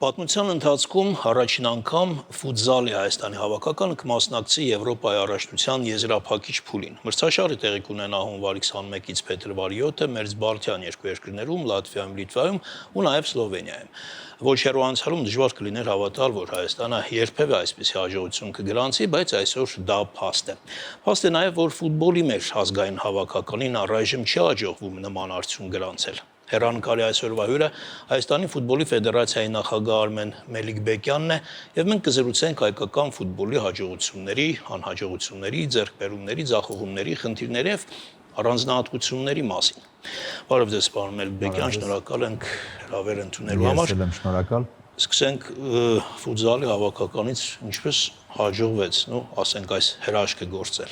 Պատմության ընթացքում առաջին անգամ ֆուտզալի Հայաստանի հավաքականը կմասնակցի Եվրոպայի առաջնության եզրափակիչ փուլին։ Մրցաշարը տեղի կունենա հունվարի 21-ից փետրվարի 7-ը մերձբալթյան երկու երկրներում, Լատվիայում, Լիտվայում ու նաև Սլովենիայում։ Ոչ հեռու անցյալում դժվար կլիներ հավատալ, որ Հայաստանը երբևէ այսպիսի հաջողություն կգրանցի, բայց այսօր դա փաստ է։ Փաստ է նաև, որ ֆուտբոլի մեր ազգային հավաքականին առայժմ չի հաջողվում նման արդյունք գրանցել։ Հեռանկարի այսօրվա հյուրը Հայաստանի ֆուտբոլի ֆեդերացիայի նախագահ Արմեն Մելիքբեկյանն է, եւ մենք կզրուցենք հայկական ֆուտբոլի հաջողությունների, անհաջողությունների, ձեռքբերումների, ձախողումների, խնդիրների եւ առանձնահատկությունների մասին։ Բարև ձեզ, պարոն Մելիքբեկյան, շնորհակալ ենք հրավեր ընդունելու համար։ Ես եմ շնորհակալ։ Սկսենք ֆուտզալի հավաքականից ինչպես հաջողվեց, ասենք այս հրաշքը գործել։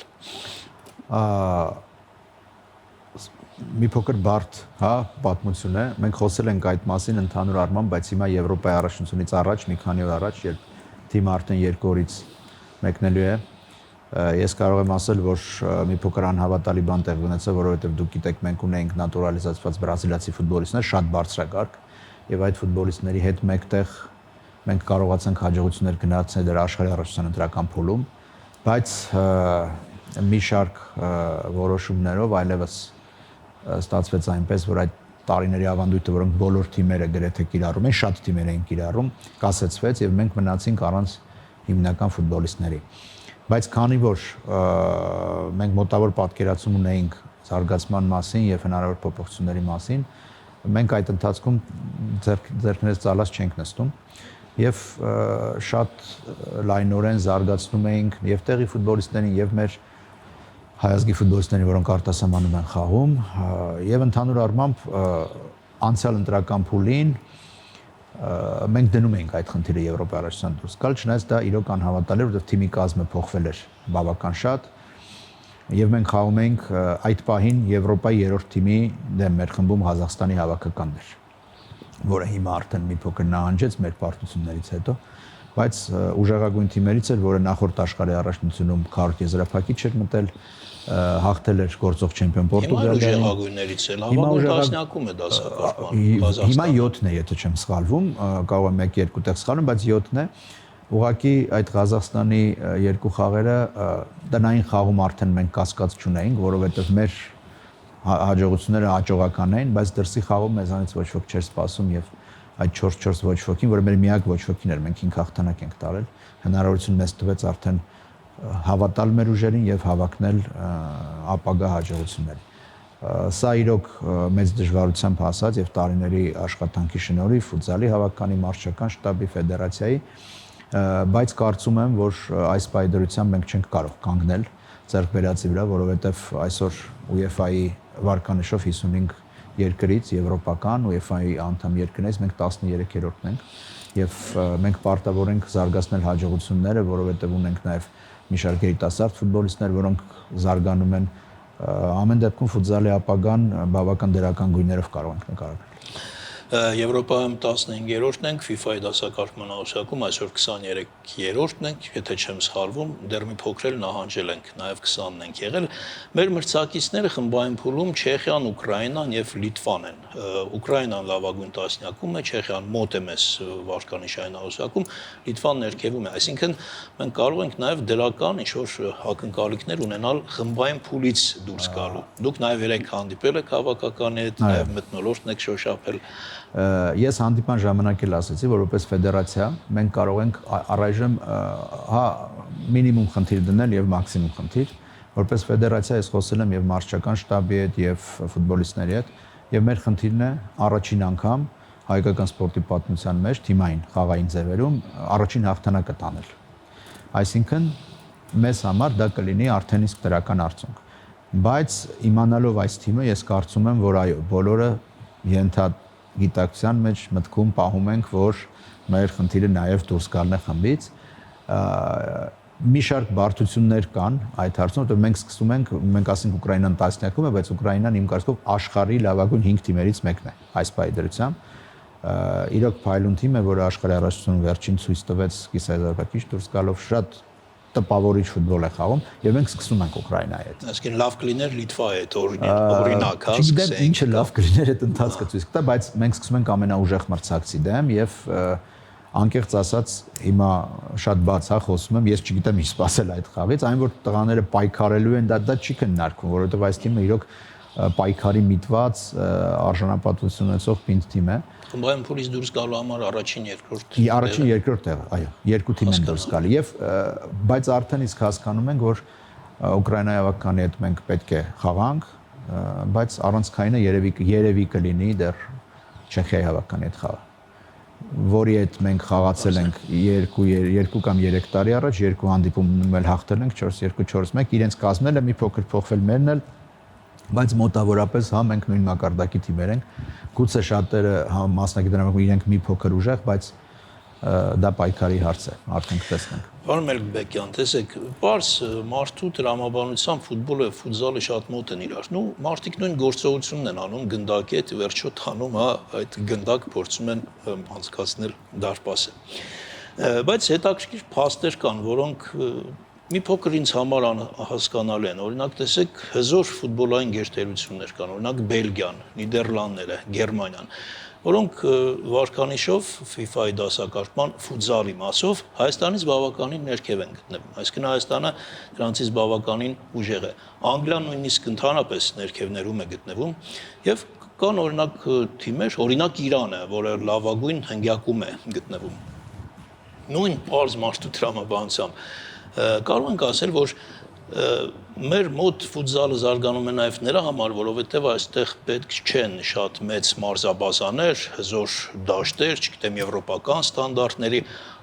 Մի փոքր բարդ, պատմություն է։ Մենք խոսել ենք այդ մասին ընդհանուր առմամբ, բայց հիմա Եվրոպայի առաջնությունից առաջ, մի քանի օր առաջ, երբ թիմը արդեն 2 օրից մեկնելու է, ես կարող եմ ասել, որ մի փոքր անհավատալի բան տեղ ունեցավ, որովհետև դուք գիտեք, մենք ունեինք նատուրալիզացված բրազիլացի ֆուտբոլիստներ, շատ բարձրակարգ, եւ այդ ֆուտբոլիստների հետ մեկտեղ մենք կարողացանք հաջողություններ գնահատել դրա աշխարհի առաջնության ընտրական փուլում, բայց մի շարք որոշումներով այլևս ստացվեց այնպես, որ այդ տարիների ավանդույթը, որոնք բոլոր թիմերը գրեթե կիրառում են, շատ թիմեր էին կիրառում, կասեցվեց եւ մենք մնացինք առանց հիմնական ֆուտբոլիստների։ Բայց քանի որ մենք մոտավոր պատկերացում ունեինք զարգացման մասին եւ հնարավոր փոփոխությունների մասին, մենք այդ ընթացքում ձեռքներս ծալած չենք նստում եւ շատ լայնորեն զարգացնում էինք եւ տեղի ֆուտբոլիստներին եւ մեր հայազգի ֆուտբոլիստների, որոնք արտասահմանում են խաղում, եւ ընդհանուր առմամբ անցյալ ընտրական փուլին մենք դնում էինք այդ խնդիրը Եվրոպայի առաջնության դուրս գալ, չնայած դա իրոք անհավատալի էր, որովհետեւ թիմի կազմը փոխվել էր բավական շատ, եւ մենք խաղում էինք այդ պահին Եվրոպայի 3-րդ թիմի դեմ, մեր խմբում Ղազախստանի հավաքականն էր, որը հիմա արդեն մի փոքր նահանջեց մեր պարտություններից հետո, բայց ուժեղագույն թիմերից էր, որը նախորդ աշխարհի առաջնությունում քառորդ եզրափակիչ էր մտել, հաղթել էր գործող չեմպիոն Պորտուգալիան։ Հիմա ուժեղագույններից է, հավաքույն տասնյակում է դասակարգման Ղազախստանը։ Հիմա 7-ն է, եթե չեմ սխալվում, կարող եմ 1-2 տեղ սխալվում, բայց 7-ն է։ Ուղղակի այդ Ղազախստանի երկու խաղերը տնային խաղում արդեն մենք կասկած չունեինք, որովհետև մեր հաջողությունները հաջողական էին, բայց դրսի խաղում մեզանից ոչ ոք չէր սպասում եւ այդ 4-4 ոչ ոքին, որը մեր միակ ոչ ոքին էր, մենք 5 հաղթանակ ենք տարել, հնարավորություն մեզ տվեց արդեն հավատալ մեր ուժերին եւ հավակնել ապագա հաջողությունների։ Սա իրոք մեծ դժվարությամբ հասած եւ տարիների աշխատանքի շնորհիվ ֆուտզալի հավաքականի մարշչական շտաբի ֆեդերացիայի, բայց կարծում եմ, որ այս պայդրությամբ մենք չենք կարող կանգնել ձեռքբերածի վրա, որովհետեւ այսօր UEFA-ի վարկանիշով 55 երկրից եվրոպական UEFA-ի անդամ երկրներից մենք 13-րդն ենք եւ մենք պարտավոր ենք զարգացնել հաջողությունները, որովհետեւ ունենք նաեւ մի շարք երիտասարդ ֆուտբոլիստներ, որոնք զարգանում են, ամեն դեպքում ֆուտզալի ապագան բավական դրական գույներով կարող ենք նկարագրել։ Եվրոպայում 15-րդն ենք, FIFA-ի դասակարգման աղյուսակում այսօր 23-րդն ենք, եթե չեմ սխալվում, դեռ մի փոքր էլ նահանջել ենք, նաև 20-ն ենք եղել։ Մեր մրցակիցները խմբային փուլում Չեխիան, Ուկրաինան եւ Լիտվան են։ Ուկրաինան լավագույն տասնյակում է, Չեխիան մոտ է մեզ վարկանիշային աղյուսակում, Լիտվան ներքևում է։ Այսինքն մենք կարող ենք նաև դրական ինչ-որ ակնկալիքներ ունենալ խմբային փուլից դուրս գալու։ Դուք նաև երեք հանդիպել եք հավաքականի հետ, նաև մթնոլորտն եք շոշափել։ Ես հանդիպան ժամանակ էլ ասեցի, որ որպես ֆեդերացիա մենք կարող ենք առայժմ մինիմում խնդիր դնել եւ մաքսիմում խնդիր, որպես ֆեդերացիա ես խոսել եմ եւ մարշչական շտաբի հետ եւ ֆուտբոլիստների հետ եւ մեր խնդիրն է առաջին անգամ հայկական սպորտի պատմության մեջ թիմային խաղային ձևերում առաջին հաղթանակը տանել։ Այսինքն մեզ համար դա կլինի արդեն իսկ դրական արդյունք։ Բայց իմանալով այս թիմը ես կարծում եմ, որ այո, բոլորը գիտակցության մեջ մտքում պահում ենք, որ մեր խնդիրը նաև դուրս գալն է խմբից։ Մի շարք բարդություններ կան այդ հարցում, որտեղ մենք սկսում ենք, մենք ասենք Ուկրաինան տասնյակում է, բայց Ուկրաինան իմ կարծիքով աշխարհի լավագույն 5 թիմերից մեկն է այս պայդրությամբ։ Իրոք փայլուն թիմ է, որը աշխարհի առաջնությունում վերջին ցույց տվեց կիսաեզրափակիչ դուրս գալով շատ տպավորիչ ֆուտբոլ է խաղում եւ մենք սկսում ենք Ուկրաինայի հետ։ Այսինքն լավ կլիներ Լիտվայի հետ օրինակ, հա, սկսենք։ Ինչը լավ կլիներ այդ ընթացքը ցույց կտա, բայց մենք սկսում ենք ամենաուժեղ մրցակցի դեմ եւ անկեղծ ասած հիմա շատ բաց է խոսում եմ, ես չգիտեմ ինչ սպասել այդ խաղից, այն որ տղաները պայքարելու են, դա չի քննարկվում, որովհետև այս թիմը իրոք պայքարի միտված արժանապատվություն ունեցող պինդ թիմ է։ Խմբային փուլից դուրս գալու համար առաջին, երկրորդ տեղը, այո, երկու թիմ են դուրս գալի եւ բայց արդեն իսկ հասկանում ենք, որ Ուկրաինայի ավականի հետ մենք պետք է խաղանք, բայց առանցքայինը երևի կլինի դեռ Չեխիայի հավաքանի հետ խաղը, որի հետ մենք խաղացել ենք 2 կամ 3 տարի առաջ, 2 հանդիպումում էլ հաղթել ենք 4-2-4-1, իրենց կազմել է մի փոքր փոխվել մերն էլ, բայց մոտավորապես հա մենք նույն մակարդակի թիմեր ենք, գուցե շատերը մասնագետներով իրենք մի փոքր ուժեղ, բայց դա պայքարի հարց է, արդեն կտեսնենք։ Պարոն Մելքբեկյան, տեսեք, պարզ մարդու տրամաբանությամբ ֆուտբոլը, ֆուտզալը շատ մոտ են իրար։ Նու մարդիկ նույն գործողությունն են անում, գնդակի հետ վերջո տանում, հա, այդ գնդակ փորձում են անցկացնել դարպասը։ Բայց հետաքրքիր փաստեր կան, որոնք մի փոքր ինձ համար հասկանալի են։ Օրինակ, տեսեք, հզոր ֆուտբոլային գերտերություններ կան, օրինակ Բելգիան, Նիդերլանդները, Գերմանիան, որոնք վարկանիշով FIFA-ի դասակարգման ֆուտզալի մասով Հայաստանից բավականին ներքև են գտնվում։ Այսինքն Հայաստանը դրանցից բավականին ուժեղ է։ Անգլիան նույնիսկ ընդհանրապես ներքևներում է գտնվում եւ կան օրինակ թիմեր, օրինակ Իրանը, որը լավագույն հնգյակում է գտնվում։ Նույն պարզ մարդու տրամաբանությամբ կարող ենք ասել, որ մեր մոտ ֆուտզալը զարգանում է նաև նրա համար, որովհետև այստեղ պետք չեն շատ մեծ մարզաբազաներ, հզոր դաշտեր, չգիտեմ, եվրոպական ստանդարտների,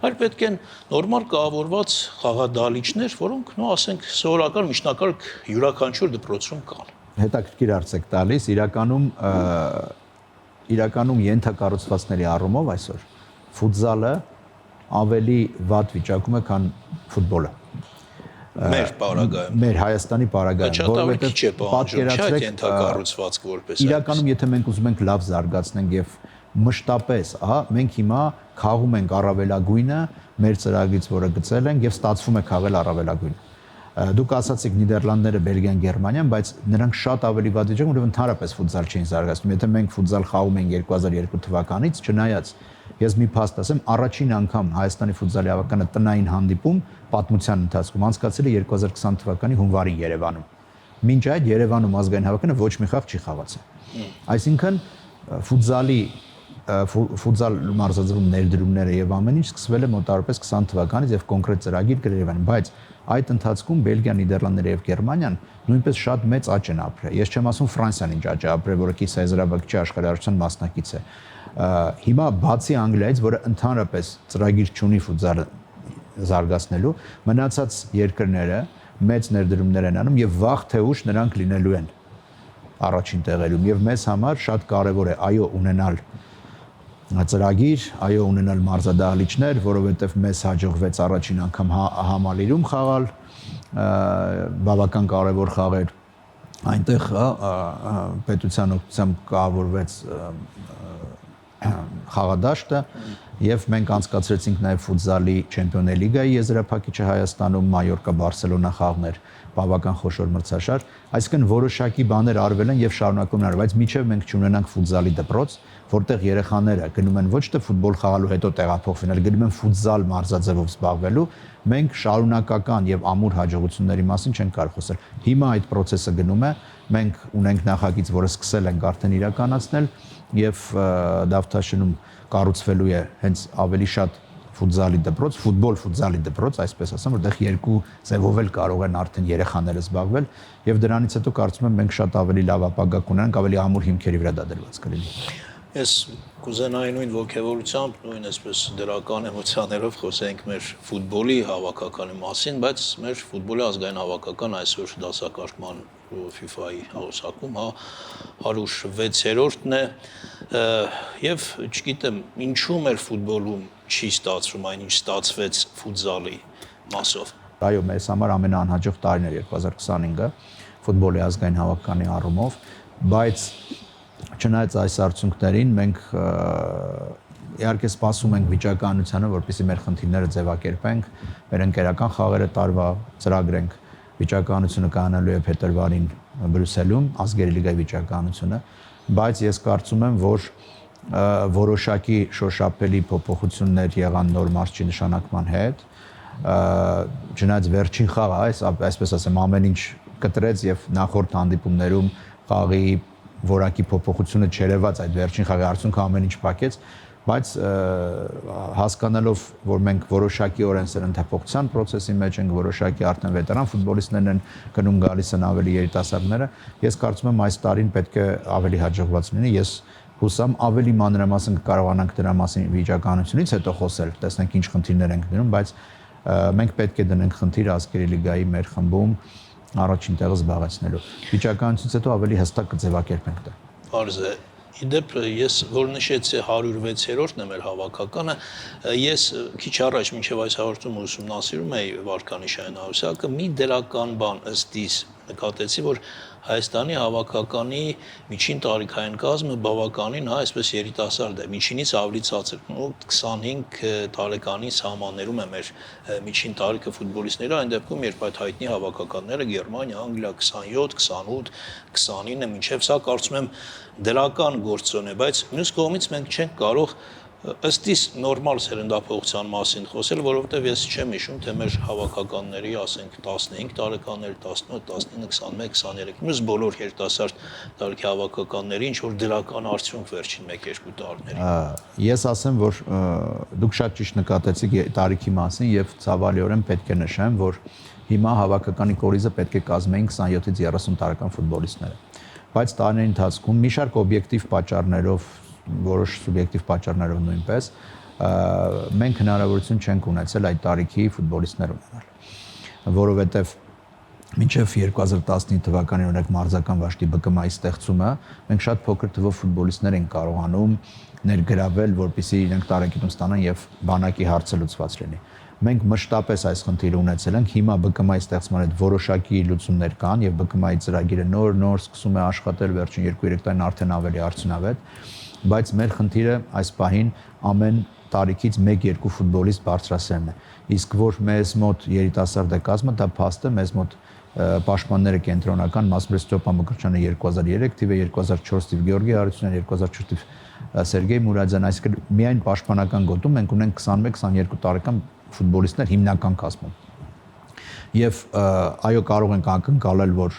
այլ պետք են նորմալ կառավարված խաղադահլիճներ, որոնք, նո ասենք, սովորական միջնակարգ յուրաքանչյուր դպրոցում կան։ Հետաքրքիր հարց եք տալիս, իրականում ենթակառուցվածքների առումով այսօր ֆուտզալը ավելի վատ վիճակում է, քան ֆուտբոլը։ Մեր պարագայում։ Մեր Հայաստանի պարագայում, որովհետև պատկերացրեք ենթակառուցվածք որպես իրականում եթե մենք ուզում ենք լավ զարգացնենք եւ մշտապես, մենք հիմա խաղում ենք առավելագույնը մեր ծրագրից, որը գծել ենք եւ ստացվում է խաղալ առավելագույնը։ Դուք ասացիք Նիդերլանդները, Բելգիան, Գերմանիան, բայց նրանք շատ ավելի վատ վիճակում, որովհետեւ ընդհանրապես ֆուտզալ չէին զարգացնում։ Եթե մենք ֆուտզալ խաղում ենք 2002 թվականից, չնայած ես մի փաստ ասեմ, առաջին անգամ Հայաստանի ֆուտզալի ավականը տնային հանդիպում պատմության ընթացքում անցկացել է 2020 թվականի հունվարի Երևանում։ Մինչ այդ Երևանում ազգային հավաքանը ոչ մի խաղ չի խաղացել։ Այսինքն ֆուտզալ մարզաձևում ներդրումները եւ ամեն ինչ սկսվել է մոտավորապես 20 թվականից եւ կոնկրետ ծրագիր կրեվան, բայց այդ ընթացքում Բելգիան, Նիդերլանդները եւ Գերմանիան նույնպես շատ մեծ աճ են ապրել։ Ես չեմ ասում Ֆրանսիան ինչ աճ է ապրել, որը կիսաեզրափակիչ աշխարհարության մասնակից է։ Հիմա բացի Անգլիայից, որը ընդհանրապես ծրագիր չունի ֆուտզալը զարգացնելու, մնացած երկրները մեծ ներդրումներ են անում եւ վաղ թե ուշ նրանք լինելու են առաջին տեղերում եւ մեզ համար շատ կարեւոր է այո ունենալ ծրագիր, այո ունենալ մարզադահլիճներ, որովհետեւ մեզ հաջողվեց առաջին անգամ համալիրում խաղալ, բավական կարեւոր խաղեր այնտեղ պետության օգնությամբ կառավարվեց խաղադաշտը եւ մենք անցկացրեցինք նաեւ ֆուտզալի Չեմպիոններ լիգայի եզրափակիչը Հայաստանում, Մայորկա, Բարսելոնա խաղներ, բավական խոշոր մրցաշար, այսինքն որոշակի բաներ արվել են եւ շարունակում են արվել, բայց մինչեւ մենք չունենանք ֆուտզալի դպրոց, որտեղ երեխաները գնում են ոչ թե ֆուտբոլ խաղալու հետո տեղափոխվել, այլ գնում են ֆուտզալ մարզաձևով զբաղվելու, մենք շարունակական եւ ամուր հաջողությունների մասին չենք կարող խոսել։ Հիմա այդ process-ը գնում է, մենք ունենք նախագիծ, որը սկսել ենք արդեն իրականացնել եւ Դավթաշենում կառուցվելու է հենց ավելի շատ ֆուտզալի դպրոց, ֆուտզալի դպրոց, այսպես ասեմ, որտեղ երկու ձևով էլ կարող են արդեն երեխաները զբաղվել եւ դրանից հետո կարծում եմ մենք շատ ավելի լավ ապագա կունենանք, ավելի ամուր հիմքերի վրա դա դրված կլինի։ Ես կուզենայի նույն ոգևորությամբ, նույն այսպես դրական էմոցիաներով խոսենք մեր ֆուտբոլի հավաքականի մասին, բայց մեր ֆուտբոլի ազգային հավաքական այսօր դասակարգման FIFA-ի հաղորդակցում, 106-րդն է եւ չգիտեմ ինչու մեր ֆուտբոլում չի ստացվում այն ինչ ստացվեց ֆուտզալի մասով։ Այո, մեզ համար ամենաանհաջող տարին էր 2025-ը ֆուտբոլի ազգային հավաքականի առումով, բայց չնայած այս արդյունքներին մենք իհարկե սպասում ենք վիճակականությանը, որպեսզի մեր խնդիրները ձևակերպենք, մեր ընկերական խաղերը տարվա ծրագրենք, վիճակականությունը կանալու է փետրվարին Բրյուսելում, ազգերի լիգայի վիճակականությունը, բայց ես կարծում եմ, որ որոշակի շոշափելի փոփոխություններ եղան նոր մարզչի նշանակման հետ։ Չնայած վերջին խաղը, այսպես ասեմ, ամեն ինչ կտրեց եւ նախորդ հանդիպումներում խաղի որակի փոփոխությունը չերևաց, այդ վերջին խաղի արդյունքը ամեն ինչ փակեց, բայց հասկանալով, որ մենք որոշակիորեն սերնդափոխության process-ի մեջ ենք, որոշակի արդեն վետերան ֆուտբոլիստներն են գնում գալիս են ավելի երիտասարդները, ես կարծում եմ այս տարին պետք է ավելի հաջողված լինի, ես հուսամ ավելի մանրամասն կկարողանանք դրա մասին վիճակահանությունից հետո խոսել, տեսնենք ինչ խնդիրներ ենք դնում, բայց մենք պետք է դնենք խնդիր ազգերի լիգայի մեր խմբում առաջին տեղը զբաղեցնելու։ Վիճակահանությունից հետո ավելի հստակ կձևակերպենք դա։ Պարզ է։ Իդեպ ես որ նշեցի 106-րդն է մեր հավաքականը, ես քիչ առաջ մինչև այս հաղորդումը ուսումնասիրում էի Վարկանիշային Արուսյակը, մի դրական բան ըստ իս նկատեցի, որ Հայաստանի հավաքականի միջին տարիքային կազմը բավականին, այսպես երիտասարդ է, միջինից ավելի ցածր, 25 տարեկանի սահմաններում է մեր միջին տարիքը ֆուտբոլիստները, այն դեպքում երբ այդ հայտնի հավաքականները Գերմանիա, Անգլիա 27, 28, 29, մինչև սա կարծում եմ դրական գործոն է, բայց մյուս կողմից մենք չենք կարող ըստ իս նորմալ սերնդափոխության մասին խոսել, որովհետև ես չեմ հիշում, թե մեր հավաքականների, ասենք 15 տարեկանների, 18, 19, 21, 23, մյուս բոլոր երիտասարդ տարիքի հավաքականների ինչ որ դրական արդյունք վերջին 1-2 տարիներին։ Ես ասեմ, որ դուք շատ ճիշտ նկատեցիք տարիքի մասին եւ ցավալիորեն պետք է նշեմ, որ հիմա հավաքականի կորիզը պետք է կազմեին 27-ից 30 տարեկան ֆուտբոլիստները։ Բայց տարիների ընթացքում մի շարք օբյեկտիվ պատճառներով, որոշ սուբյեկտիվ պատճառներով նույնպես մենք հնարավորություն չենք ունեցել այդ տարիքի ֆուտբոլիստներ ունենալ, որովհետև մինչև 2015 թվականին օրինակ մարզական վաշտի ԲԿՄ-ի ստեղծումը մենք շատ փոքր թվով ֆուտբոլիստներ ենք կարողանում ներգրավել, որպեսզի իրենք տարեկիտում ստանան եւ բանակի հարցը լուծված լինի։ Մենք մշտապես այս խնդիրը ունեցել ենք, հիմա ԲԿՄ-ի ստեղծման հետ որոշակի լուծումներ կան եւ ԲԿՄ-ի ծրագիրը նոր սկսում է աշխատել վերջին 2-3 տարին արդեն ավելի արդյունավետ, բայց մեր խնդիրը այս պահին ամեն տարիքից 1-2 ֆուտբոլիստ բարձրասերն է։ Իսկ որ մեզ մոտ երիտասարդ է կազմը, դա փաստ է, մեզ մոտ պաշտպանները կենտրոնական Մասմրես Ստեփան Մկրտչյանը 2003 թիվը, 2004 թիվ Գեորգի Հարությունյան, 2004 թիվ Սերգեյ Մուրադյան, այսինքն միայն պաշտպանական գոտում մենք ունենք 21-22 տարեկան ֆուտբոլիստներ հիմնական կազմում։ Եվ այո, կարող ենք ակնկալել, որ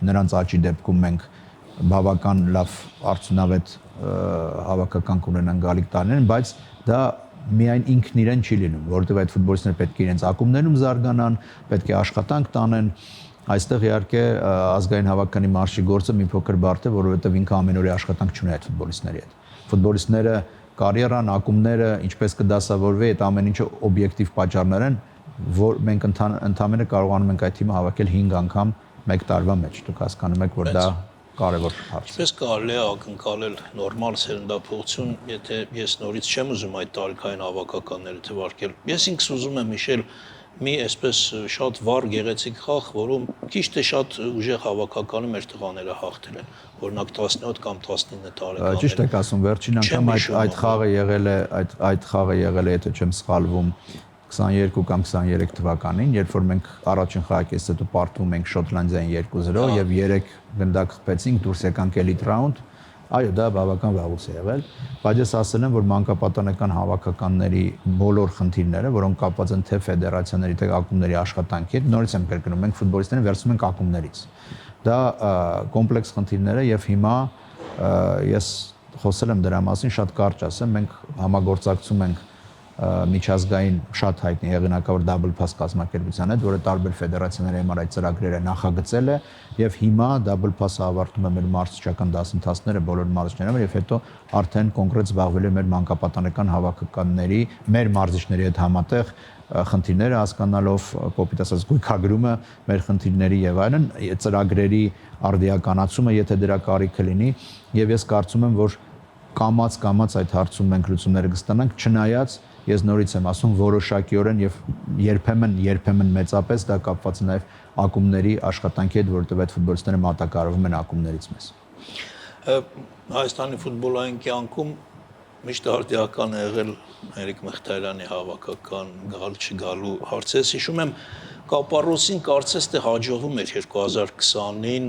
նրանց աճի դեպքում մենք բավական լավ արդյունավետ հավաքական կունենան գալիք տարիներին, բայց դա միայն ինքն իրեն չի լինում, որովհետև այդ ֆուտբոլիստները պետք է իրենց ակումբներում զարգանան, պետք է աշխատանք տանեն։ Այստեղ իհարկե ազգային հավաքականի մարշի գործը մի փոքր բարդ է, որովհետև ինքը ամենօրյա աշխատանք չունի այդ ֆուտբոլիստների հետ։ Ֆուտբոլիստները կարիերան, ակումբները ինչպես կդասավորվի, այդ ամեն ինչը օբյեկտիվ պատճառներ են, որ մենք ընդհանրապես կարողանում ենք այդ թիմը հավաքել 5 անգամ 1 տարվա մեջ։ Դուք հասկանում եք, որ դա կարևոր հարց է։ Ինչպես կարելի է ակնկալել նորմալ սերնդափոխություն, եթե ես նորից չեմ ուզում այդ տարիքային հավաքականները թվարկել։ Ես ինքս ուզում եմ հիշել մի այսպես շատ վառ գեղեցիկ խաղ, որում քիչ թե շատ ուժեղ հավաքականը մեր տղաները հաղթել են, օրինակ 17 կամ 19 տարեկան։ Ճիշտ եք ասում, վերջին անգամ այդ խաղը եղել է, այդ խաղը եղել է, եթե չեմ սխալվում, 22 կամ 23 թվականին, երբ որ մենք առաջին խաղից հետո պարտվում ենք Շոտլանդիային 2-0 եւ 3 գնդակ խփեցինք, դուրս եկանք էլիտ ռաունդ, այո, դա բավական վաղուց է եղել, բայց ես ասել եմ, որ մանկապատանեկան հավաքականների բոլոր խնդիրները, որոնք կապված են թե ֆեդերացիաների, թե ակումբների աշխատանքի հետ, նորից եմ կրկնում, մենք ֆուտբոլիստներին վերցնում ենք ակումբներից։ Դա կոմպլեքս խնդիրներ է եւ հիմա ես խոսել եմ դրա մասին, շատ կարճ ասեմ, մենք համագործակցում ենք միջազգային շատ հայտնի հեղինակավոր Double Pass կազմակերպության հետ, որը տարբեր ֆեդերացիաների համար այդ ծրագրերը նախագծել է եւ հիմա Double Pass-ը ավարտում է մեր մարզչական դասընթացները բոլոր մարզիչների եւ հետո արդեն կոնկրետ զբաղվել է մեր մանկապատանեկան հավաքականների, մեր մարզիչների հետ համատեղ խնդիրները հասկանալով, կոպիտ ասած գույքագրումը մեր խնդիրների եւ այլն, ծրագրերի արդիականացումը, եթե դրա կարիքը լինի, եւ ես կարծում եմ, որ կամած այդ հարցում մենք լուծումները կստանանք, չնայած ես նորից եմ ասում որոշակիորեն եւ երբեմն մեծապես դա կապված է նաեւ ակումբների աշխատանքի հետ, որովհետեւ այդ ֆուտբոլիստները մատակարարվում են ակումբներից մեզ։ Հայաստանի ֆուտբոլային կյանքում միշտ արդիական է եղել Հերիկ Մխիթարյանի հավաքական գալ չգալու հարցը։ Հիշում եմ Կապարոսին կարծես թե հաջողվում էր 2020-ին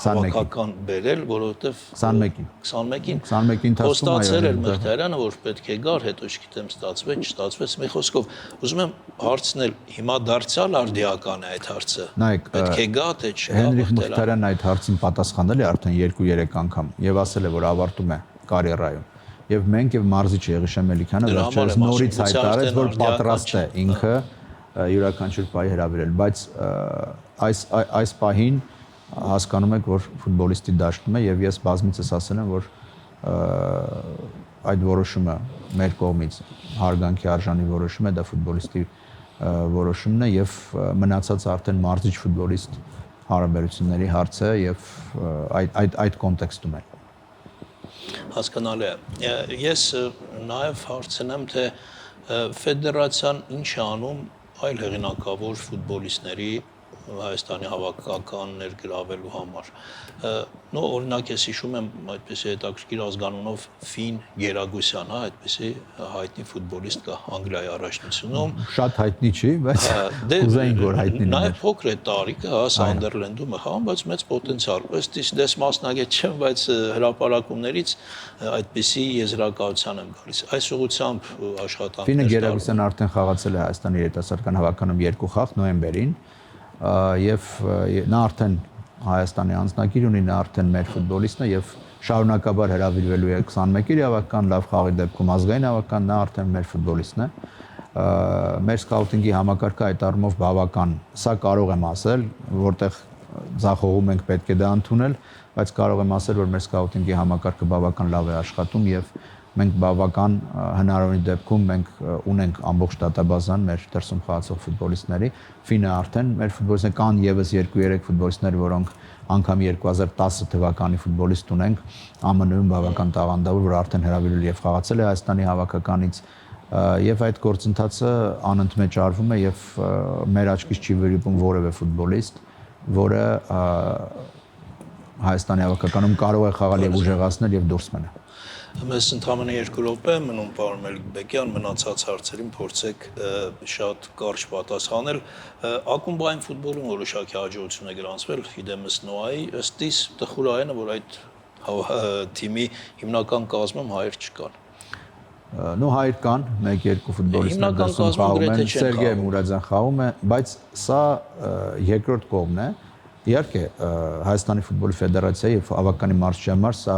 հավաքական բերել, որովհետև 21-ին 21-ին ընթացքում խոստացել էր Մխիթարյանը, որ պետք է գար, հետո չգիտեմ ստացվեց, չստացվեց, մի խոսքով ուզում եմ հարցնել, հիմա դարձյալ արդիական է այդ հարցը։ Պետք է գա, թե չգա։ Հենրիխ Մխիթարյանն այդ հարցին պատասխանել է արդեն 2-3 անգամ եւ ասել է, որ ավարտում է կարիերայում։ Եվ մենք եւ Մարզիչ Եղիշե Մելիքյանը վերջերս նորից հայտարարեց, որ պատրաստ է ինքը յուրաքանչյուր պահի հրավիրել, բայց այս պահին հասկանում եք, որ ֆուտբոլիստի դաշտում է եւ ես բազմիցս ասել եմ, որ այդ որոշումը մեր կողմից հարգանքի արժանի որոշում է, դա ֆուտբոլիստի որոշումն է եւ մնացած արդեն մարզիչ ֆուտբոլիստ հարաբերությունների հարց է եւ այդ կոնտեքստում է։ Հասկանալի է։ Ես նաեւ հարցնեմ, թե ֆեդերացիան ինչ է անում այլ հեղինակավոր ֆուտբոլիստների Հայաստանի հավաքական ներգրավելու համար։ Նո օրինակ ես հիշում եմ այդպեսի հետաքրքիր ազգանունով Ֆին Գերագուսյան, հա, այդպեսի հայտնի ֆուտբոլիստ կա Անգլիայի առաջնությունում։ Շատ հայտնի չի, բայց կուզեին որ հայտնի լիներ։ Նաև փոքր է տարիքը, հա, Սանդերլենդում է խաղում, բայց մեծ պոտենցիալ։ Ըստ դες մասնագետ չեմ, բայց հրապարակումներից այդպեսի եզրակացության եմ գալիս։ Այս ուղղությամբ աշխատանքներ։ Ֆինը Գերագուսյան արդեն խաղացել է Հայաստանի երիտասարդական հավաքականում 2 խաղ նոյեմբերին եւ նա արդեն Հայաստանի անձնակիր ունի, նա արդեն մեր ֆուտբոլիստն է եւ շարունակաբար հրավիրվելու է 21-ի հավաքական, լավ խաղի դեպքում ազգային հավաքական, նա արդեն մեր ֆուտբոլիստն է։ Մեր սկաուտինգի համակարգը այդ առումով բավական, սա կարող եմ ասել, որտեղ ձախողում ենք պետք է դա ընդունել, բայց կարող եմ ասել, որ մեր սկաուտինգի համակարգը բավական լավ է աշխատում եւ մենք բավական հնարավորի դեպքում մենք ունենք ամբողջ դատաբազան մեր դրսում խաղացող ֆուտբոլիստների։ Ֆինը արդեն մեր ֆուտբոլիստներ կան եւս 2-3 ֆուտբոլիստներ, որոնք անգամ 2010 թվականի ֆուտբոլիստ ունենք ԱՄՆ-ում բավական տաղանդավոր, որ արդեն հրավիրել եւ խաղացել է Հայաստանի հավաքականից եւ այդ գործընթացը անընդմեջ արվում է եւ մեր աչքից չի վրիպում որևէ ֆուտբոլիստ, որը Հայաստանի հավաքականում կարող է խաղալ եւ ուժեղացնել եւ դուրս մնալ։ Մեզ ընդամենը 2 րոպե մնում, պարոն Մելիքբեկյան, մնացած հարցերին փորձեք շատ կարճ պատասխանել։ Ակումբային ֆուտբոլում որոշակի հաջողություն է գրանցվել, իդեմս Նոայի, ըստիս տխուրային է, որ այդ թիմի հիմնական կազմում հայեր չկան։ Նո հայեր կան, 1-2 ֆուտբոլիստներ դասում խաղում են, Սերգեյ Մուրադյան խաղում է, բայց սա երկրորդ կողմն է։ Իհարկե, Հայաստանի ֆուտբոլի ֆեդերացիայի եւ հավաքականի մարզչի համար սա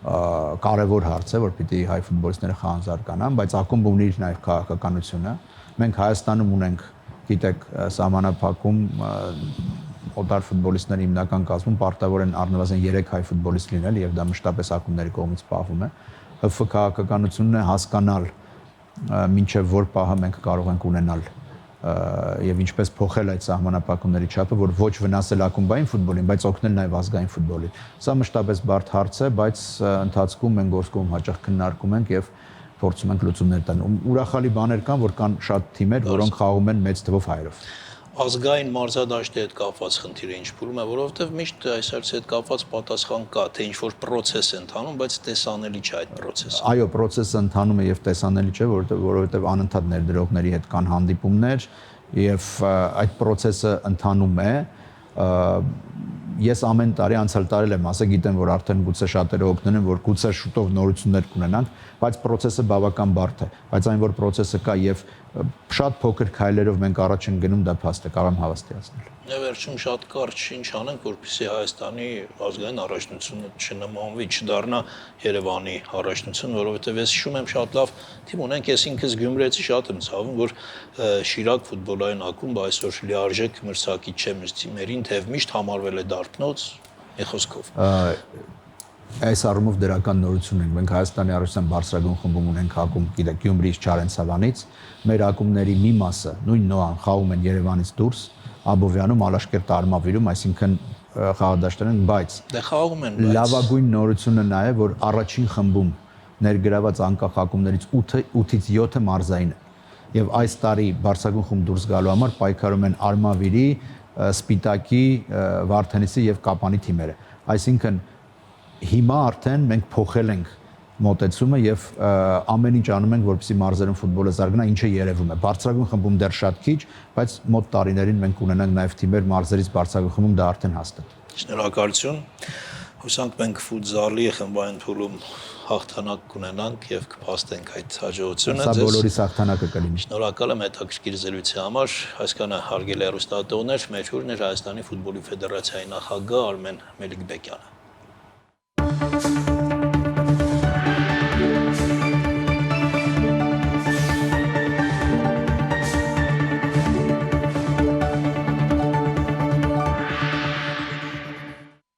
կարևոր հարց է, որ պիտի հայ ֆուտբոլիստները խաղան զարգանան, բայց ակումբը ունի իր նաև քաղաքականությունը։ Մենք Հայաստանում ունենք, գիտեք, սահմանափակում օտար ֆուտբոլիստների հիմնական կազմում պարտավոր են առնվազն 3 հայ ֆուտբոլիստ լինել եւ դա մշտապես ակումբների կողմից պահվում է։ ՀՖ քաղաքականությունն է հասկանալ մինչեւ որ պահը մենք կարող ենք ունենալ եւ ինչպես փոխել այդ սահմանափակումների չափը, որ ոչ վնասել ակումբային ֆուտբոլին, բայց օգնել նաեւ ազգային ֆուտբոլին։ Սա մշտապես բարդ հարց է, բայց ընթացքում մենք գործկոմ հաճախ քննարկում ենք եւ փորձում ենք լուծումներ տալ։ Ուրախալի բաներ կան, որ կան շատ թիմեր, որոնք խաղում են մեծ թվով հայերով։ Ազգային մարզադաշտի հետ կապված խնդիրը ինչ փուլում է, որովհետև միշտ այս հարցի հետ կապված պատասխան կա, թե ինչ-որ process է ընթանում, բայց տեսանելի չէ այդ process-ը։ Այո, process-ը ընթանում է եւ տեսանելի չէ, որովհետև անընդհատ ներդրողների հետ կան հանդիպումներ եւ այդ process-ը ընթանում է։ Ես ամեն տարի անցյալ տարի եմ ասել, գիտեմ, որ արդեն գուցե շատերը օգնեն, որ գուցե շուտով նորություններ կունենանք, բայց process-ը բավական բարդ է, բայց այն որ process-ը կա եւ շատ փոքր քայլերով մենք առաջ են գնում, դա փաստ է, կարող եմ հավաստիացնել։ Վերջում շատ կարճ ինչ անենք, որպեսզի Հայաստանի ազգային առաջնությունը չնմանվի, չդառնա Երևանի առաջնություն, որովհետև ես հիշում եմ շատ լավ թիմ ունենք, ես ինքս Գյումրեցի շատ եմ ցավում, որ Շիրակ ֆուտբոլային ակումբը այսօր լիարժեք մրցակից չէ մեր թիմերին, թեև միշտ համարվել է դարբնոց, մի խոսքով։ Այս առումով դրական նորություն ենք։ Մենք Հայաստանի առաջնության բարձրագույն խմբում ունենք ակումբ, գիտեք, Գյումրիից, Չարենցավանից, մեր ակումբների մի մասը, նույն Նոան խաղում են Երևանից դուրս, Աբովյանում, Ալաշկերտ, Արմավիրում, այսինքն խաղադաշտեր են, բայց դե խաղում են, բայց լավագույն նորությունը նա է, որ առաջին խմբում ներգրաված անկախ ակումբներից 8-ից 7-ը մարզային է։ Եվ այս տարի բարձրագույն խումբ դուրս գալու համար պայքարում են Արմավիրի, Սպիտակի, Վարդենիսի եւ Կապանի թիմերը։ Այսինքն հիմա արդեն մենք փոխել ենք մոտեցումը եւ ամեն ինչ անում ենք, որպեսզի մարզերում ֆուտբոլը զարգանա, ինչը երևում է։ Բարձրագույն խմբում դեռ շատ քիչ, բայց մոտ տարիներին մենք ունենանք նաեւ թիմեր մարզերից բարձրագույն խմբում դա արդեն հաստատ։ Շնորհակալություն։ Հուսանք մենք ֆուտզալի խմբային փուլում հաղթանակ կունենանք եւ կփաստենք այդ հաջողությունը։ Սա բոլորիս հաղթանակը կլինի։ Շնորհակալ եմ հետաքրքիր զրույցի համար։ Այսքանը հարգելի հեռուստադիտողներ, մեր հյուրն էր Հայաստանի ֆուտբոլի ֆեդերացիայի նախագահ Արմեն Մելիքբեկյանը։